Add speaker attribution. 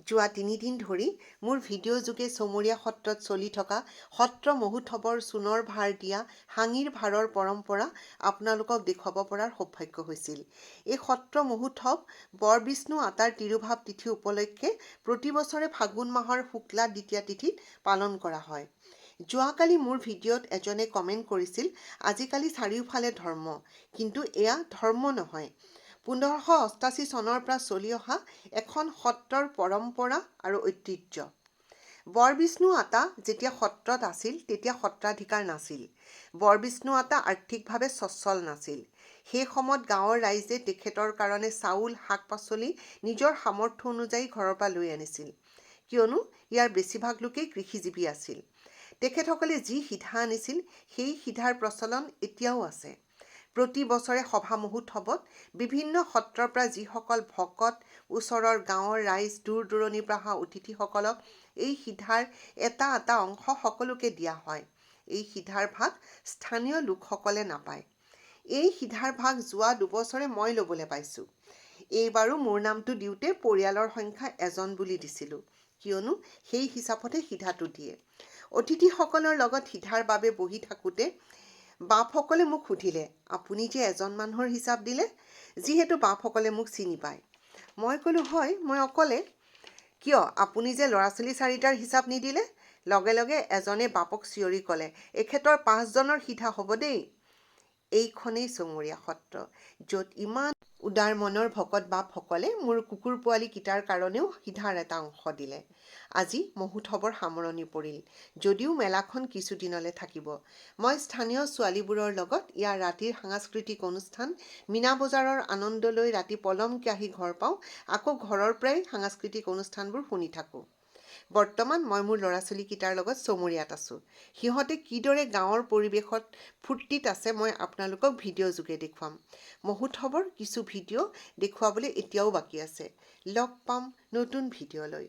Speaker 1: যোৱা 3 দিন ধৰি মোৰ ভিডিঅ' যোগে চমৰীয়া সত্ৰত চলি থকা সত্ৰ মহোৎসৱৰ চূণৰ ভাৰ দিয়া হাঙিৰ ভাৰৰ পৰম্পৰা আপোনালোকক দেখুৱাব পৰাৰ সৌভাগ্য হৈছিল। এই সত্ৰ মহোৎসৱ বৰবিষ্ণু আতাৰ তিৰুভাৱ তিথি উপলক্ষে প্ৰতি বছৰে ফাগুন মাহৰ শুক্লা দ্বিতীয়া তিথিত পালন কৰা হয়। যোৱাকালি মোৰ ভিডিঅ'ত এজনে কমেণ্ট কৰিছিল, আজিকালি চাৰিওফালে ধৰ্ম, কিন্তু এয়া ধৰ্ম নহয়। 1588 চনৰ পৰা চলি অহা এখন সত্ৰৰ পৰম্পৰা আৰু ঐতিহ্য। বৰবিষ্ণু আতা যেতিয়া সত্ৰত আছিল তেতিয়া সত্ৰাধিকাৰ নাছিল। বৰবিষ্ণু আতা আৰ্থিকভাৱে সচ্ছল নাছিল। সেই সময়ত গাঁৱৰ ৰাইজে তেখেতৰ কাৰণে চাউল, শাক-পাচলি নিজৰ সামৰ্থ্য অনুযায়ী ঘৰৰ পৰা লৈ আনিছিল, কিয়নো ইয়াৰ বেছিভাগ লোকেই কৃষিজীৱী আছিল। তেখেতসকলে যি সিধা আনিছিল সেই সিধাৰ প্ৰচলন এতিয়াও আছে। প্ৰতি বছৰে সভা মহোৎসৱত বিভিন্ন সত্ৰৰ পৰা যিসকল ভকত, ওচৰৰ গাঁৱৰ ৰাইজ, দূৰ-দূৰণিৰ পৰা অহা অতিথিসকলক এই সিধাৰ এটা এটা অংশ সকলোকে দিয়া হয়। এই সিধাৰ ভাগ স্থানীয় লোকসকলে নাপায়। এই সিধাৰ ভাগ যোৱা 2 বছৰে মই ল'বলৈ পাইছোঁ। এইবাৰো মোৰ নামটো দিওঁতে পৰিয়ালৰ সংখ্যা 1 বুলি দিছিলোঁ, কিয়নো সেই হিচাপতহে সিধাটো দিয়ে। অতিথিসকলৰ লগত সিধাৰ বাবে বহি থাকোঁতে বাপসকলে মোক সুধিলে, আপুনি যে 1 মানুহৰ হিচাপ দিলে? যিহেতু বাপসকলে মোক চিনি পায়। মই ক'লোঁ, হয়, মই অকলে। কিয়, আপুনি যে ল'ৰা-ছোৱালী 4টাৰ হিচাপ নিদিলে? লগে লগে এজনে বাপক চিঞৰি ক'লে, এখেতৰ 5 জনৰ সিধা হ'ব দেই। এইখনেই চমৰীয়া সত্ৰ, য'ত ইমান উদাৰ মনৰ ভকত বাপসকলে মোৰ কুকুৰ পোৱালীকেইটাৰ কাৰণেও সিধাৰ এটা অংশ দিলে। আজি মহোৎসৱৰ সামৰণি পৰিল, যদিও মেলাখন কিছুদিনলৈ থাকিব। মই স্থানীয় ছোৱালীবোৰৰ লগত ইয়াৰ ৰাতিৰ সাংস্কৃতিক অনুষ্ঠান, মীনা বজাৰৰ আনন্দ লৈ ৰাতি পলমকৈ আহি ঘৰ পাওঁ, আকৌ ঘৰৰ পৰাই সাংস্কৃতিক অনুষ্ঠানবোৰ শুনি থাকোঁ। বৰ্তমান মই মোৰ ল'ৰা-ছোৱালীকেইটাৰ লগত চমৰীয়াত আছোঁ। সিহঁতে কিদৰে গাঁৱৰ পৰিৱেশত ফূৰ্তিত আছে মই আপোনালোকক ভিডিঅ' যোগে দেখুৱাম। মহোৎসৱৰ কিছু ভিডিঅ' দেখুৱাবলৈ এতিয়াও বাকী আছে। লগ পাম নতুন ভিডিঅ' লৈ।